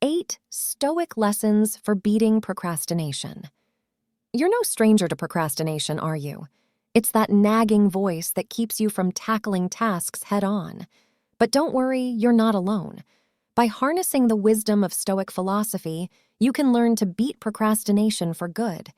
8 Stoic Lessons for Beating Procrastination. You're no stranger to procrastination, are you? It's that nagging voice that keeps you from tackling tasks head-on. But don't worry, you're not alone. By harnessing the wisdom of Stoic philosophy, you can learn to beat procrastination for good.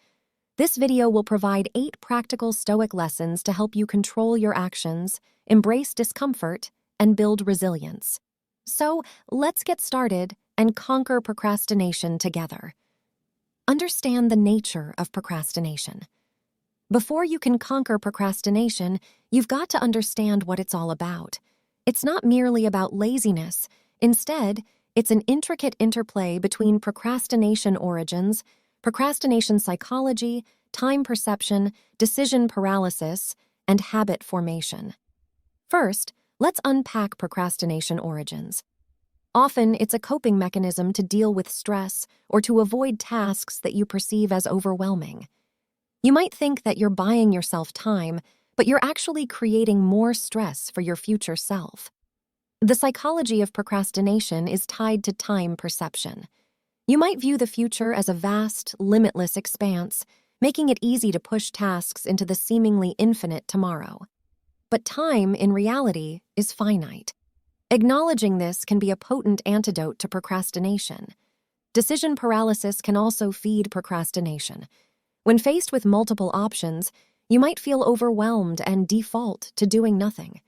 This video will provide 8 practical Stoic lessons to help you control your actions, embrace discomfort, and build resilience. So, let's get started and conquer procrastination together. Understand the nature of procrastination. Before you can conquer procrastination, you've got to understand what it's all about. It's not merely about laziness. Instead, it's an intricate interplay between procrastination origins, procrastination psychology, time perception, decision paralysis, and habit formation. First, let's unpack procrastination origins. Often, it's a coping mechanism to deal with stress or to avoid tasks that you perceive as overwhelming. You might think that you're buying yourself time, but you're actually creating more stress for your future self. The psychology of procrastination is tied to time perception. You might view the future as a vast, limitless expanse, making it easy to push tasks into the seemingly infinite tomorrow. But time, in reality, is finite. Acknowledging this can be a potent antidote to procrastination. Decision paralysis can also feed procrastination. When faced with multiple options, you might feel overwhelmed and default to doing nothing.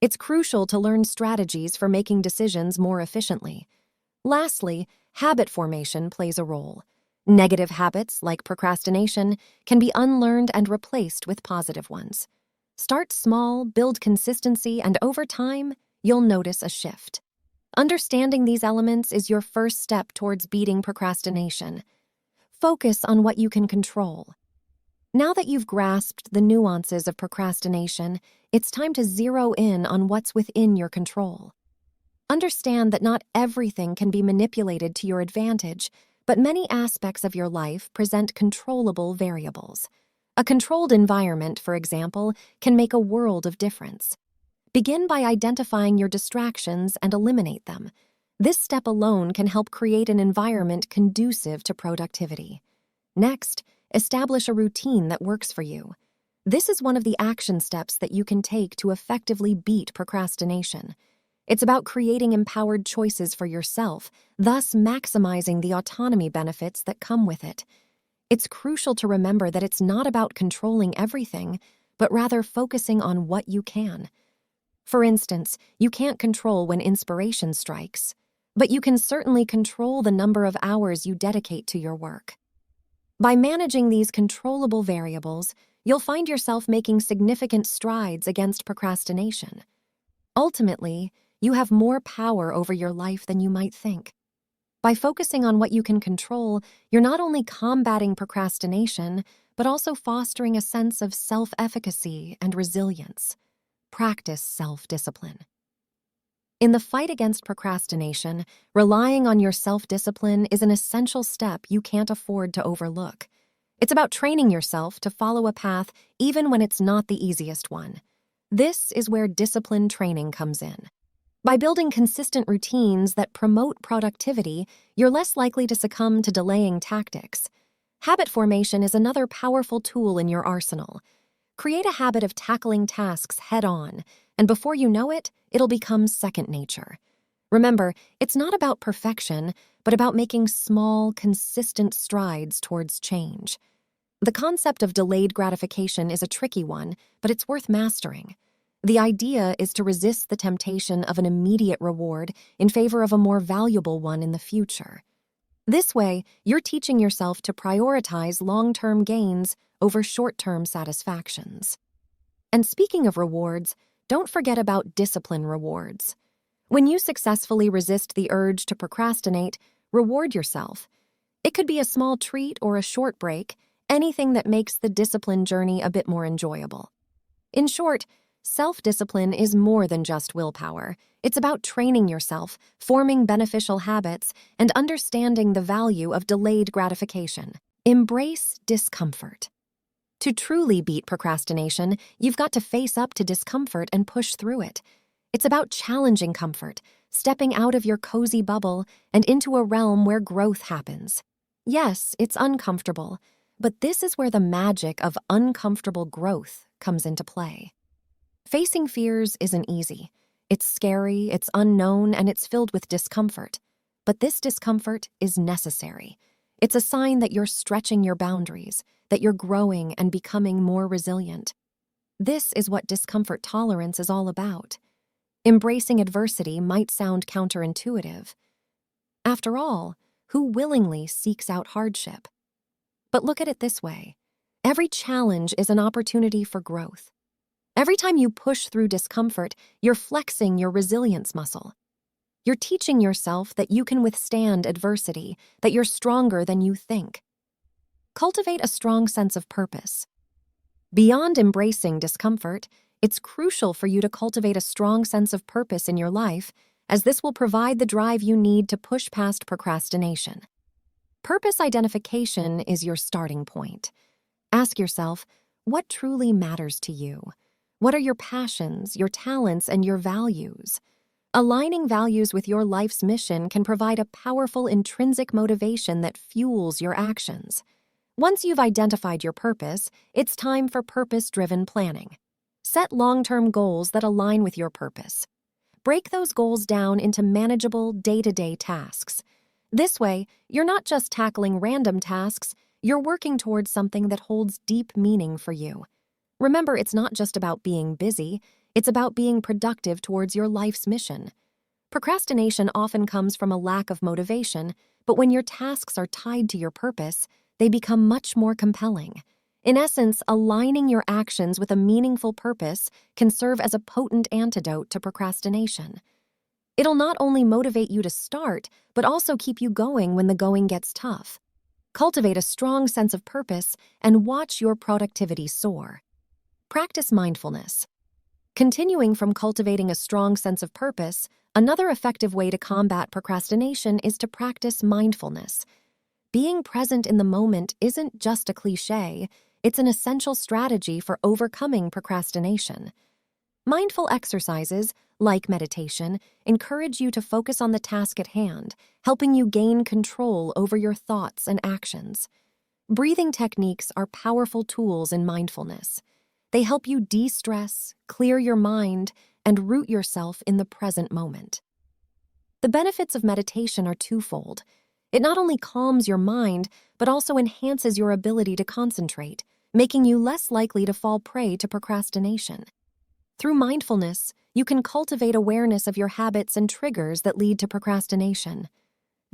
It's crucial to learn strategies for making decisions more efficiently. Lastly, habit formation plays a role. Negative habits, like procrastination, can be unlearned and replaced with positive ones. Start small, build consistency, and over time, you'll notice a shift. Understanding these elements is your first step towards beating procrastination. Focus on what you can control. Now that you've grasped the nuances of procrastination, it's time to zero in on what's within your control. Understand that not everything can be manipulated to your advantage, but many aspects of your life present controllable variables. A controlled environment, for example, can make a world of difference. Begin by identifying your distractions and eliminate them. This step alone can help create an environment conducive to productivity. Next, establish a routine that works for you. This is one of the action steps that you can take to effectively beat procrastination. It's about creating empowered choices for yourself, thus maximizing the autonomy benefits that come with it. It's crucial to remember that it's not about controlling everything, but rather focusing on what you can. For instance, you can't control when inspiration strikes, but you can certainly control the number of hours you dedicate to your work. By managing these controllable variables, you'll find yourself making significant strides against procrastination. Ultimately, you have more power over your life than you might think. By focusing on what you can control, you're not only combating procrastination, but also fostering a sense of self-efficacy and resilience. Practice self-discipline. In the fight against procrastination, relying on your self-discipline is an essential step you can't afford to overlook. It's about training yourself to follow a path even when it's not the easiest one. This is where discipline training comes in. By building consistent routines that promote productivity, you're less likely to succumb to delaying tactics. Habit formation is another powerful tool in your arsenal. Create a habit of tackling tasks head-on, and before you know it, it'll become second nature. Remember, it's not about perfection, but about making small, consistent strides towards change. The concept of delayed gratification is a tricky one, but it's worth mastering. The idea is to resist the temptation of an immediate reward in favor of a more valuable one in the future. This way, you're teaching yourself to prioritize long-term gains over short-term satisfactions. And speaking of rewards, don't forget about discipline rewards. When you successfully resist the urge to procrastinate, reward yourself. It could be a small treat or a short break, anything that makes the discipline journey a bit more enjoyable. In short, self-discipline is more than just willpower. It's about training yourself, forming beneficial habits, and understanding the value of delayed gratification. Embrace discomfort. To truly beat procrastination, you've got to face up to discomfort and push through it. It's about challenging comfort, stepping out of your cozy bubble and into a realm where growth happens. Yes, it's uncomfortable, but this is where the magic of uncomfortable growth comes into play. Facing fears isn't easy. It's scary, it's unknown, and it's filled with discomfort. But this discomfort is necessary. It's a sign that you're stretching your boundaries, that you're growing and becoming more resilient. This is what discomfort tolerance is all about. Embracing adversity might sound counterintuitive. After all, who willingly seeks out hardship? But look at it this way. Every challenge is an opportunity for growth. Every time you push through discomfort, you're flexing your resilience muscle. You're teaching yourself that you can withstand adversity, that you're stronger than you think. Cultivate a strong sense of purpose. Beyond embracing discomfort, it's crucial for you to cultivate a strong sense of purpose in your life, as this will provide the drive you need to push past procrastination. Purpose identification is your starting point. Ask yourself, what truly matters to you? What are your passions, your talents, and your values? Aligning values with your life's mission can provide a powerful intrinsic motivation that fuels your actions. Once you've identified your purpose, it's time for purpose-driven planning. Set long-term goals that align with your purpose. Break those goals down into manageable, day-to-day tasks. This way, you're not just tackling random tasks, you're working towards something that holds deep meaning for you. Remember, it's not just about being busy, it's about being productive towards your life's mission. Procrastination often comes from a lack of motivation, but when your tasks are tied to your purpose, they become much more compelling. In essence, aligning your actions with a meaningful purpose can serve as a potent antidote to procrastination. It'll not only motivate you to start, but also keep you going when the going gets tough. Cultivate a strong sense of purpose and watch your productivity soar. Practice mindfulness. Continuing from cultivating a strong sense of purpose, another effective way to combat procrastination is to practice mindfulness. Being present in the moment isn't just a cliché, it's an essential strategy for overcoming procrastination. Mindful exercises, like meditation, encourage you to focus on the task at hand, helping you gain control over your thoughts and actions. Breathing techniques are powerful tools in mindfulness. They help you de-stress, clear your mind, and root yourself in the present moment. The benefits of meditation are twofold. It not only calms your mind, but also enhances your ability to concentrate, making you less likely to fall prey to procrastination. Through mindfulness, you can cultivate awareness of your habits and triggers that lead to procrastination.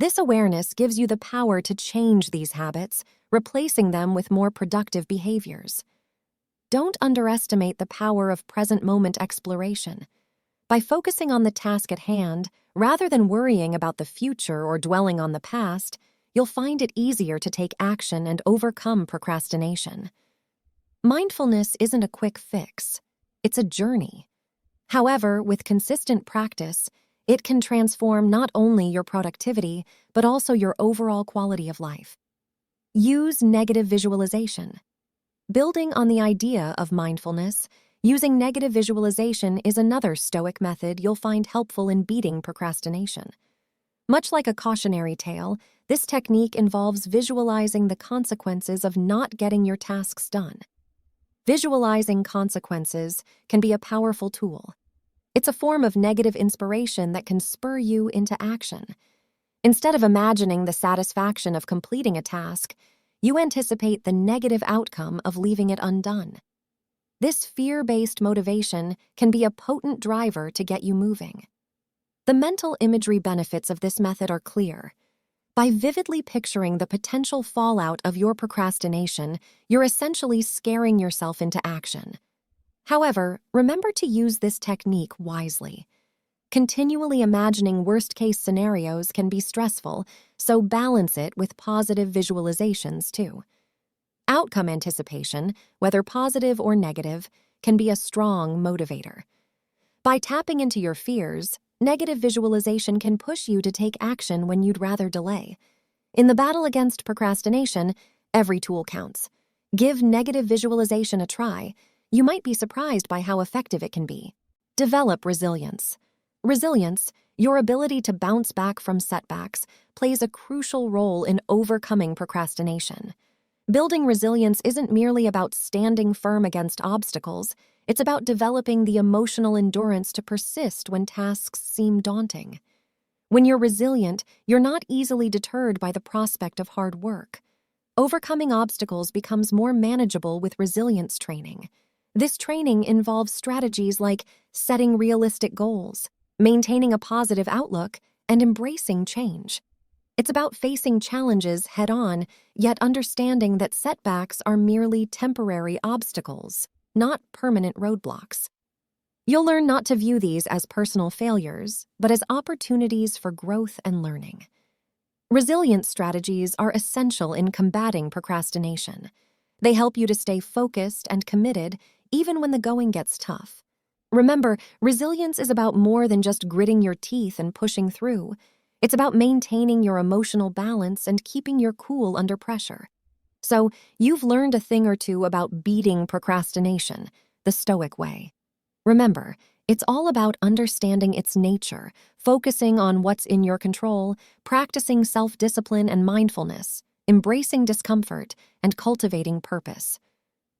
This awareness gives you the power to change these habits, replacing them with more productive behaviors. Don't underestimate the power of present-moment exploration. By focusing on the task at hand, rather than worrying about the future or dwelling on the past, you'll find it easier to take action and overcome procrastination. Mindfulness isn't a quick fix. It's a journey. However, with consistent practice, it can transform not only your productivity, but also your overall quality of life. Use negative visualization. Building on the idea of mindfulness, using negative visualization is another Stoic method you'll find helpful in beating procrastination. Much like a cautionary tale, this technique involves visualizing the consequences of not getting your tasks done. Visualizing consequences can be a powerful tool. It's a form of negative inspiration that can spur you into action. Instead of imagining the satisfaction of completing a task, you anticipate the negative outcome of leaving it undone. This fear-based motivation can be a potent driver to get you moving. The mental imagery benefits of this method are clear. By vividly picturing the potential fallout of your procrastination, you're essentially scaring yourself into action. However, remember to use this technique wisely. Continually imagining worst-case scenarios can be stressful, so balance it with positive visualizations too. Outcome anticipation, whether positive or negative, can be a strong motivator. By tapping into your fears, negative visualization can push you to take action when you'd rather delay. In the battle against procrastination, every tool counts. Give negative visualization a try. You might be surprised by how effective it can be. Develop resilience. Resilience, Your ability to bounce back from setbacks plays a crucial role in overcoming procrastination. Building resilience isn't merely about standing firm against obstacles, it's about developing the emotional endurance to persist when tasks seem daunting. When you're resilient, you're not easily deterred by the prospect of hard work. Overcoming obstacles becomes more manageable with resilience training. This training involves strategies like setting realistic goals, maintaining a positive outlook, and embracing change. It's about facing challenges head-on, yet understanding that setbacks are merely temporary obstacles, not permanent roadblocks. You'll learn not to view these as personal failures, but as opportunities for growth and learning. Resilience strategies are essential in combating procrastination. They help you to stay focused and committed even when the going gets tough. Remember, resilience is about more than just gritting your teeth and pushing through. It's about maintaining your emotional balance and keeping your cool under pressure. So, you've learned a thing or two about beating procrastination, the Stoic way. Remember, it's all about understanding its nature, focusing on what's in your control, practicing self-discipline and mindfulness, embracing discomfort, and cultivating purpose.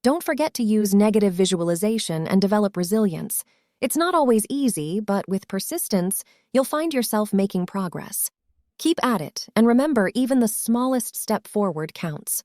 Don't forget to use negative visualization and develop resilience. It's not always easy, but with persistence, you'll find yourself making progress. Keep at it, and remember, even the smallest step forward counts.